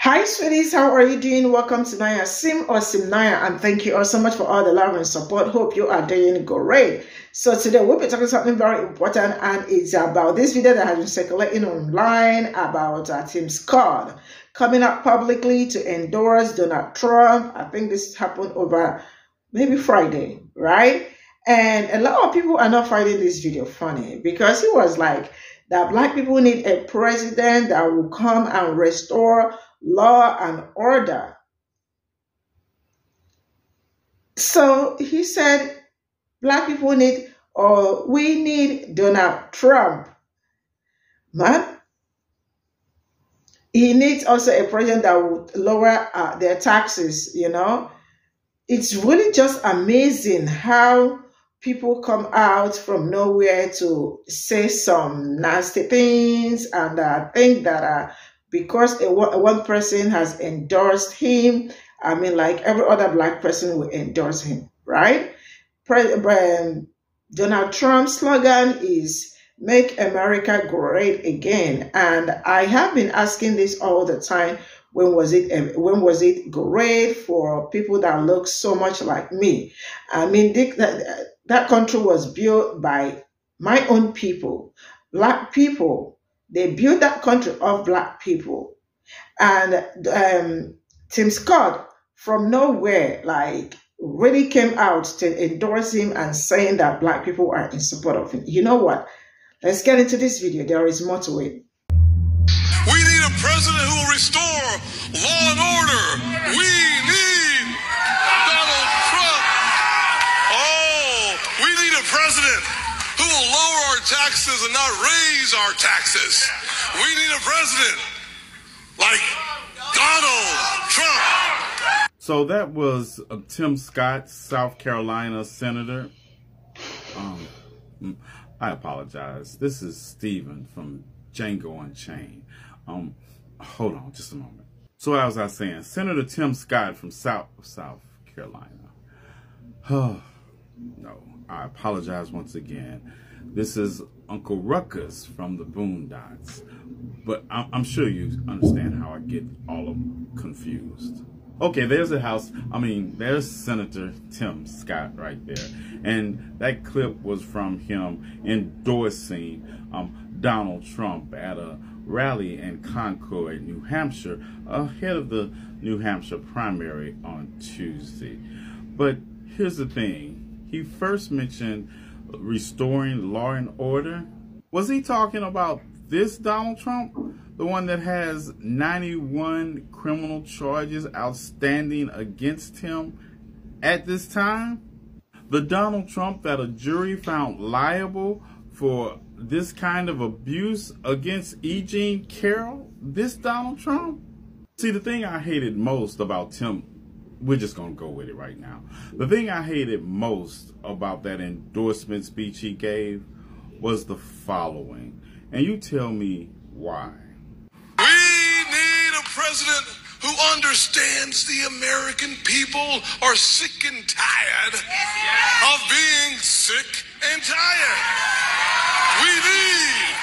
Hi, sweeties. How are you doing? Welcome to Naya Sim or Cimnanya, and thank you all so much for all the love and support. Hope you are doing great. So today we'll be talking something very important, and it's about this video that has been circulating online about Tim Scott coming up publicly to endorse Donald Trump. I think this happened over maybe Friday, right? And a lot of people are not finding this video funny because he was like that black people need a president that will come and restore law and order. So he said black people need, or we need Donald Trump. Man, he needs also a president that would lower their taxes, It's really just amazing how people come out from nowhere to say some nasty things and think that because one person has endorsed him, I mean, like every other black person will endorse him, right? Donald Trump's slogan is "Make America Great Again," and I have been asking this all the time. When was it great for people that look so much like me? I mean, that country was built by my own people, black people. They built that country of black people. And Tim Scott, from nowhere, like, really came out to endorse him and saying that black people are in support of him. You know what? Let's get into this video. There is more to it. We need a president who will restore law and order. We need Donald Trump. Oh, we need a president who will lower our taxes and not raise our taxes. We need a president like Donald Trump. So that was Tim Scott, South Carolina senator. I apologize. This is Stephen from Django Unchained. Hold on just a moment. So as I was saying, Senator Tim Scott from South Carolina. Oh, no, I apologize once again. This is Uncle Ruckus from the Boondocks. But I'm sure you understand how I get all of them confused. Okay, there's there's Senator Tim Scott right there. And that clip was from him endorsing Donald Trump at a rally in Concord, New Hampshire, ahead of the New Hampshire primary on Tuesday. But here's the thing. He first mentioned restoring law and order. Was he talking about this Donald Trump? The one that has 91 criminal charges outstanding against him at this time? The Donald Trump that a jury found liable for this kind of abuse against E. Jean Carroll? This Donald Trump? See, the thing I hated most about Tim, we're just going to go with it right now. The thing I hated most about that endorsement speech he gave was the following. And you tell me why. We need a president who understands the American people are sick and tired of being sick and tired. We need.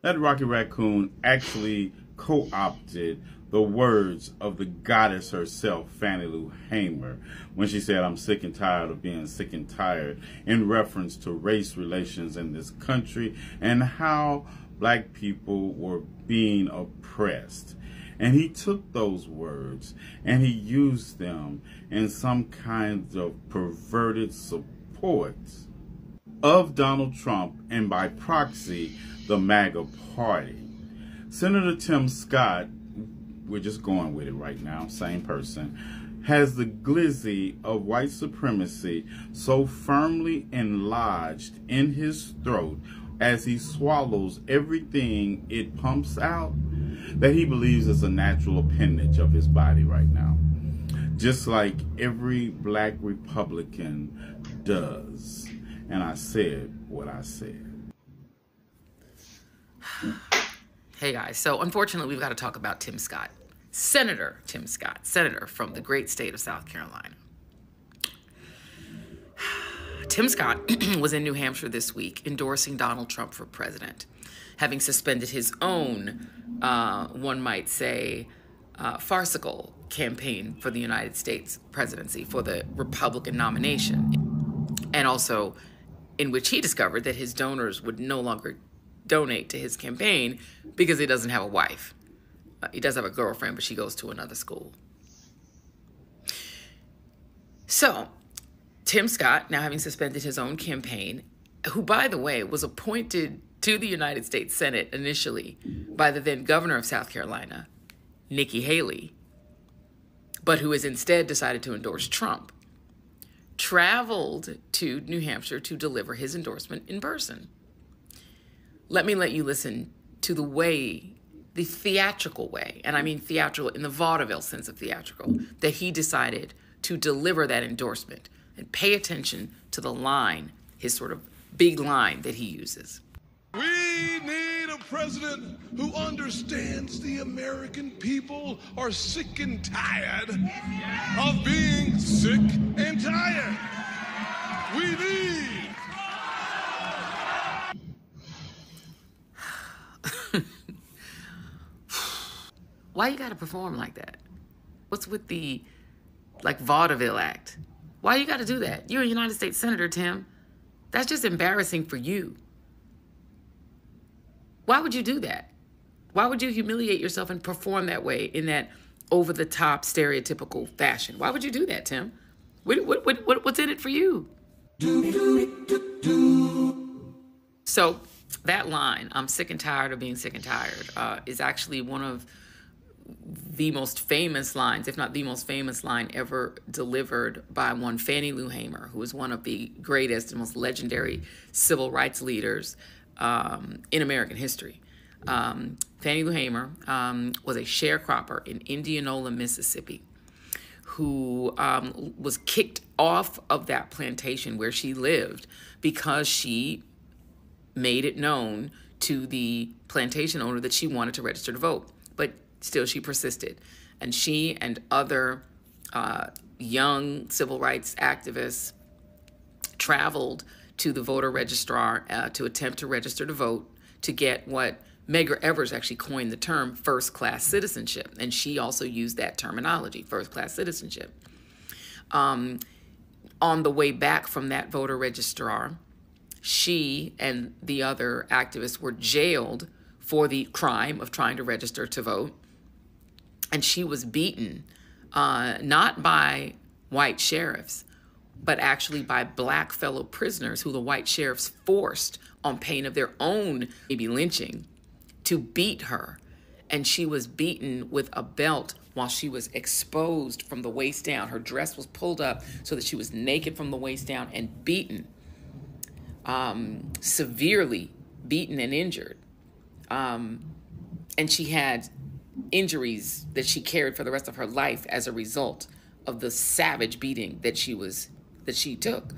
That Rocky Raccoon actually co-opted the words of the goddess herself, Fannie Lou Hamer, when she said, "I'm sick and tired of being sick and tired," in reference to race relations in this country and how black people were being oppressed. And he took those words and he used them in some kind of perverted support of Donald Trump and by proxy, the MAGA party. Senator Tim Scott, we're just going with it right now, same person, has the glizzy of white supremacy so firmly enlodged in his throat as he swallows everything it pumps out that he believes is a natural appendage of his body right now. Just like every black Republican does. And I said what I said. Hey guys, so unfortunately we've got to talk about Tim Scott. Senator Tim Scott, senator from the great state of South Carolina. Tim Scott was in New Hampshire this week endorsing Donald Trump for president, having suspended his own one might say, farcical campaign for the United States presidency, for the Republican nomination. And also in which he discovered that his donors would no longer donate to his campaign because he doesn't have a wife. He does have a girlfriend, but she goes to another school. So Tim Scott, now having suspended his own campaign, who, by the way, was appointed to the United States Senate initially by the then governor of South Carolina, Nikki Haley, but who has instead decided to endorse Trump, traveled to New Hampshire to deliver his endorsement in person. Let you listen to the theatrical way, and I mean theatrical in the vaudeville sense of theatrical, that he decided to deliver that endorsement, and pay attention to the line, his sort of big line that he uses. We need a president who understands the American people are sick and tired of being sick and tired. We need... Why you gotta perform like that? What's with the, vaudeville act? Why you gotta do that? You're a United States Senator, Tim. That's just embarrassing for you. Why would you do that? Why would you humiliate yourself and perform that way in that over-the-top, stereotypical fashion? Why would you do that, Tim? What's in it for you? So that line, I'm sick and tired of being sick and tired, is actually one of the most famous lines, if not the most famous line ever delivered by one Fannie Lou Hamer, who is one of the greatest and most legendary civil rights leaders in American history. Fannie Lou Hamer was a sharecropper in Indianola, Mississippi, who was kicked off of that plantation where she lived because she made it known to the plantation owner that she wanted to register to vote. But still, she persisted. And she and other young civil rights activists traveled to the voter registrar to attempt to register to vote, to get what Medgar Evers actually coined the term first-class citizenship. And she also used that terminology, first-class citizenship. On the way back from that voter registrar, she and the other activists were jailed for the crime of trying to register to vote. And she was beaten, not by white sheriffs, but actually by black fellow prisoners who the white sheriffs forced, on pain of their own, maybe lynching, to beat her. And she was beaten with a belt while she was exposed from the waist down. Her dress was pulled up so that she was naked from the waist down and beaten, severely beaten and injured. And she had injuries that she carried for the rest of her life as a result of the savage beating that she took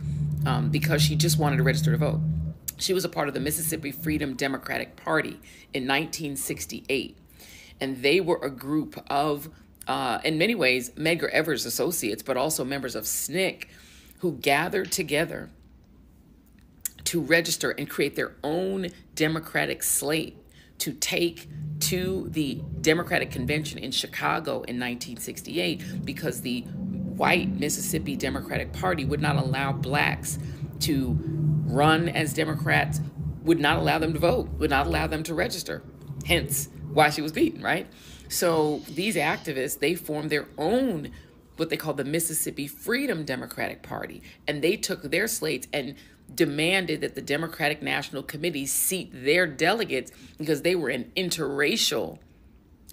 because she just wanted to register to vote. She was a part of the Mississippi Freedom Democratic Party in 1968. And they were a group of, in many ways, Medgar Evers associates, but also members of SNCC, who gathered together to register and create their own Democratic slate to take to the Democratic Convention in Chicago in 1968, because the white Mississippi Democratic Party would not allow blacks to run as Democrats, would not allow them to vote, would not allow them to register. Hence why she was beaten, right? So these activists, they formed their own, what they call the Mississippi Freedom Democratic Party. And they took their slates and demanded that the Democratic National Committee seat their delegates, because they were an interracial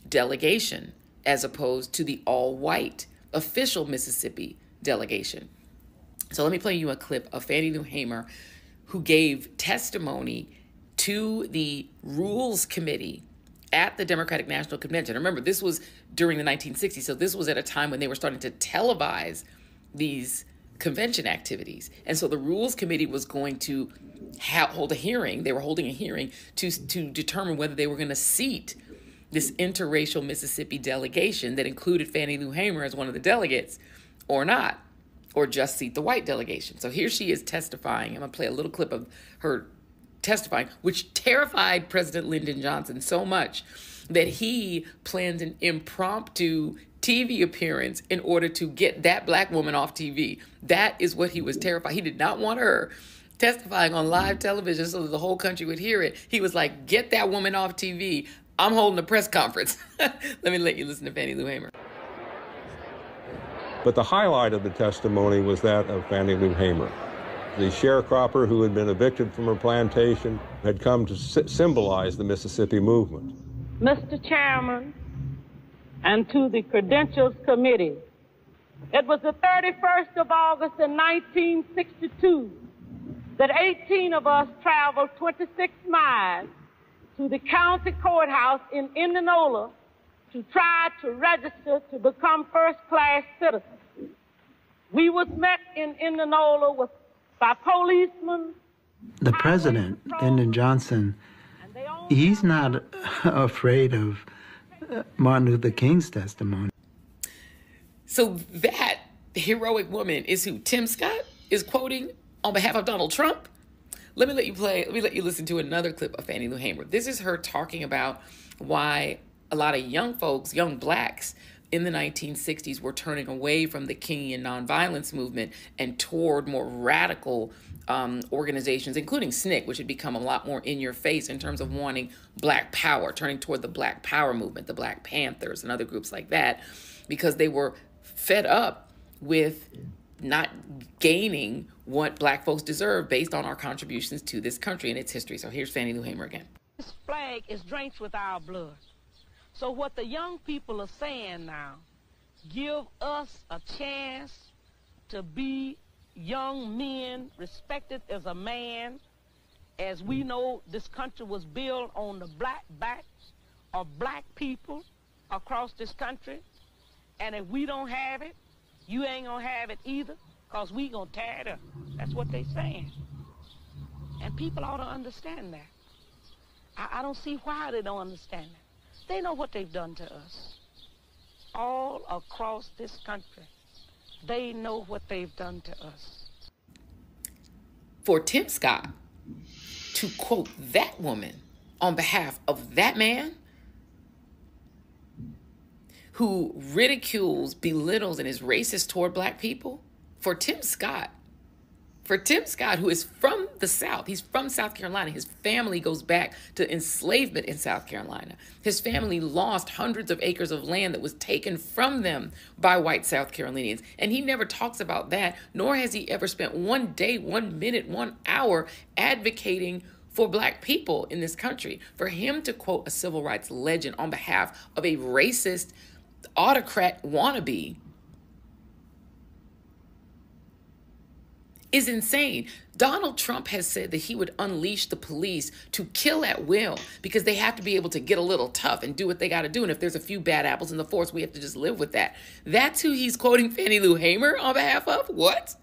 delegation as opposed to the all-white official Mississippi delegation. So let me play you a clip of Fannie Lou Hamer, who gave testimony to the Rules Committee at the Democratic National Convention. Remember, this was during the 1960s, so this was at a time when they were starting to televise these convention activities. And so the Rules Committee was going to hold a hearing. They were holding a hearing to determine whether they were going to seat this interracial Mississippi delegation that included Fannie Lou Hamer as one of the delegates or not, or just seat the white delegation. So here she is testifying. I'm going to play a little clip of her testifying, which terrified President Lyndon Johnson so much that he planned an impromptu TV appearance in order to get that black woman off TV. That is what he was terrified. He did not want her testifying on live television so that the whole country would hear it. He was like, get that woman off TV. I'm holding a press conference. let you listen to Fannie Lou Hamer. But the highlight of the testimony was that of Fannie Lou Hamer. The sharecropper who had been evicted from her plantation had come to symbolize the Mississippi movement. Mr. Chairman, and to the Credentials Committee, it was the 31st of August in 1962 that 18 of us traveled 26 miles to the county courthouse in Indianola to try to register to become first-class citizens. We was met in Indianola by policemen. The president, Lyndon Johnson, he's not afraid of Martin Luther King's testimony. So that heroic woman is who Tim Scott is quoting on behalf of Donald Trump. Let me let you listen to another clip of Fannie Lou Hamer. This is her talking about why a lot of young folks, young blacks in the 1960s were turning away from the Kingian nonviolence movement and toward more radical organizations, including SNCC, which had become a lot more in your face in terms of wanting black power, turning toward the Black Power movement, the Black Panthers and other groups like that, because they were fed up with not gaining what black folks deserve based on our contributions to this country and its history. So here's Fannie Lou Hamer again. This flag is drenched with our blood. So what the young people are saying now, give us a chance to be young men, respected as a man. As we know, this country was built on the black backs of black people across this country. And if we don't have it, you ain't gonna have it either, because we gonna tear it up. That's what they saying. And people ought to understand that. I don't see why they don't understand that. They know what they've done to us. All across this country, they know what they've done to us. For Tim Scott to quote that woman on behalf of that man who ridicules, belittles, and is racist toward black people, for Tim Scott, who is from the South, he's from South Carolina. His family goes back to enslavement in South Carolina. His family lost hundreds of acres of land that was taken from them by white South Carolinians. And he never talks about that, nor has he ever spent 1 day, 1 minute, 1 hour advocating for black people in this country. For him to quote a civil rights legend on behalf of a racist autocrat wannabe is insane. Donald Trump has said that he would unleash the police to kill at will because they have to be able to get a little tough and do what they got to do. And if there's a few bad apples in the force, we have to just live with that. That's who he's quoting Fannie Lou Hamer on behalf of? What?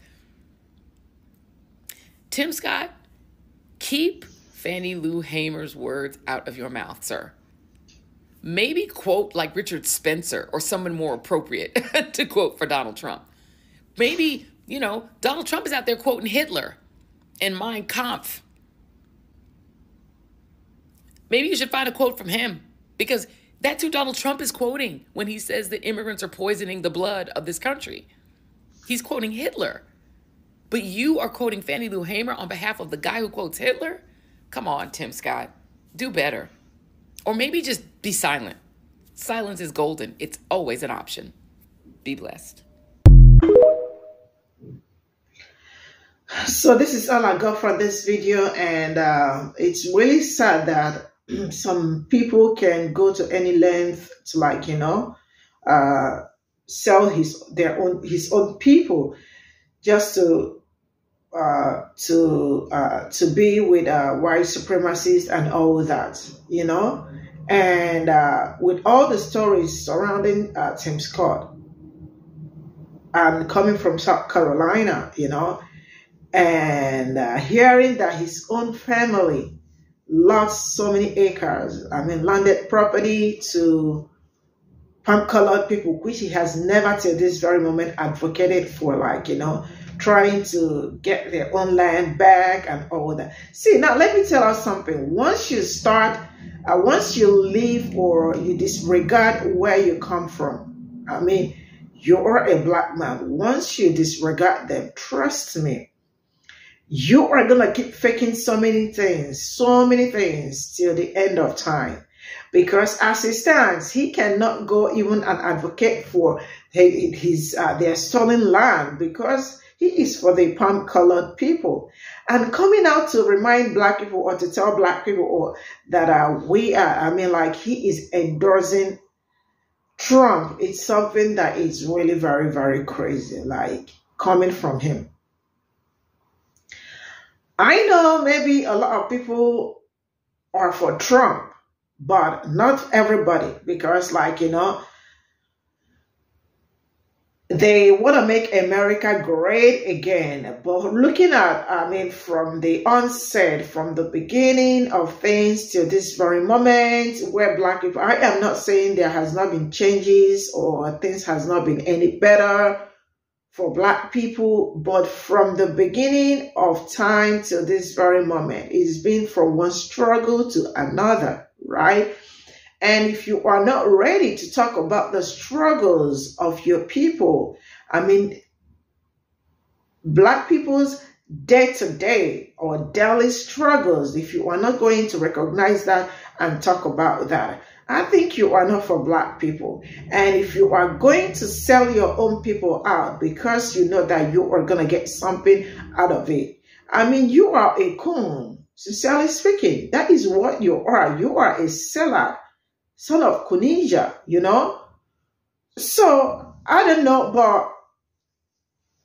Tim Scott, keep Fannie Lou Hamer's words out of your mouth, sir. Maybe quote like Richard Spencer or someone more appropriate to quote for Donald Trump. Maybe, you know, Donald Trump is out there quoting Hitler and Mein Kampf. Maybe you should find a quote from him, because that's who Donald Trump is quoting when he says that immigrants are poisoning the blood of this country. He's quoting Hitler. But you are quoting Fannie Lou Hamer on behalf of the guy who quotes Hitler? Come on, Tim Scott. Do better. Or maybe just be silent. Silence is golden. It's always an option. Be blessed. So this is all I got from this video, and it's really sad that some people can go to any length to, like, you know, sell his own people just to be with white supremacists and all that, you know. And with all the stories surrounding Tim Scott and coming from South Carolina, you know, and hearing that his own family lost so many acres, I mean, landed property to palm-colored people, which he has never till this very moment advocated for, like, you know, trying to get their own land back and all that. See, now let me tell us something. Once you start, once you leave or you disregard where you come from, I mean, you're a black man. Once you disregard them, trust me, you are going to keep faking so many things till the end of time. Because as it stands, he cannot go even and advocate for their stolen land, because he is for the palm-colored people. And coming out to remind black people or to tell black people that we are, I mean, like he is endorsing Trump, it's something that is really very, very crazy, like coming from him. I know maybe a lot of people are for Trump, but not everybody, because like, you know, they want to make America great again. But looking at, I mean, from the onset, from the beginning of things till this very moment where black people, I am not saying there has not been changes or things has not been any better for black people, but from the beginning of time till this very moment, it's been from one struggle to another, right? And if you are not ready to talk about the struggles of your people, I mean, black people's day-to-day or daily struggles, if you are not going to recognize that and talk about that, I think you are not for black people. And if you are going to sell your own people out because you know that you are going to get something out of it, I mean, you are a coon, sincerely speaking. That is what you are. You are a seller. Son of Kunija, you know? So, I don't know, but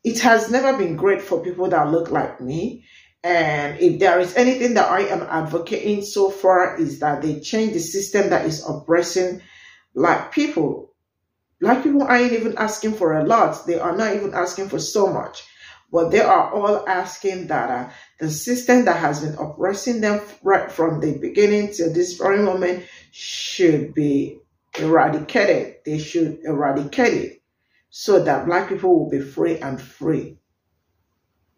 it has never been great for people that look like me. And if there is anything that I am advocating so far is that they change the system that is oppressing black people. Black people aren't even asking for a lot. They are not even asking for so much. But they are all asking that the system that has been oppressing them right from the beginning till this very moment should be eradicated. They should eradicate it so that black people will be free and free,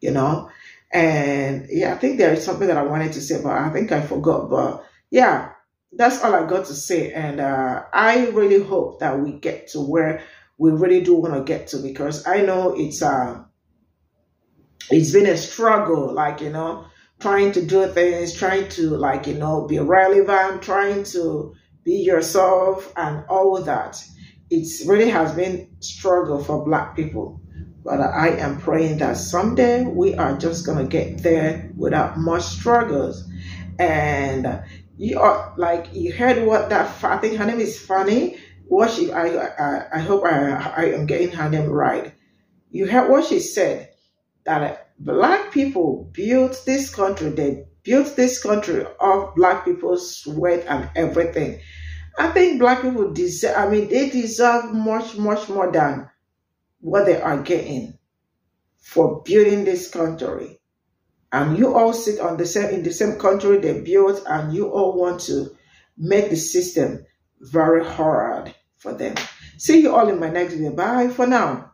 you know. And yeah, I think there is something that I wanted to say, but I think I forgot. But yeah, that's all I got to say. And I really hope that we get to where we really do want to get to, because I know it's been a struggle, like, you know, trying to do things, trying to, like, you know, be relevant, trying to be yourself and all that. It really has been struggle for black people. But I am praying that someday we are just going to get there without much struggles. And you are, like, you heard what that, I think her name is Fanny. What she, I hope I am getting her name right. You heard what she said, that black people built this country. They built this country of black people's sweat and everything. I think black people deserve, I mean, they deserve much, much more than what they are getting for building this country. And you all sit on in the same country they built, and you all want to make the system very hard for them. See you all in my next video. Bye for now.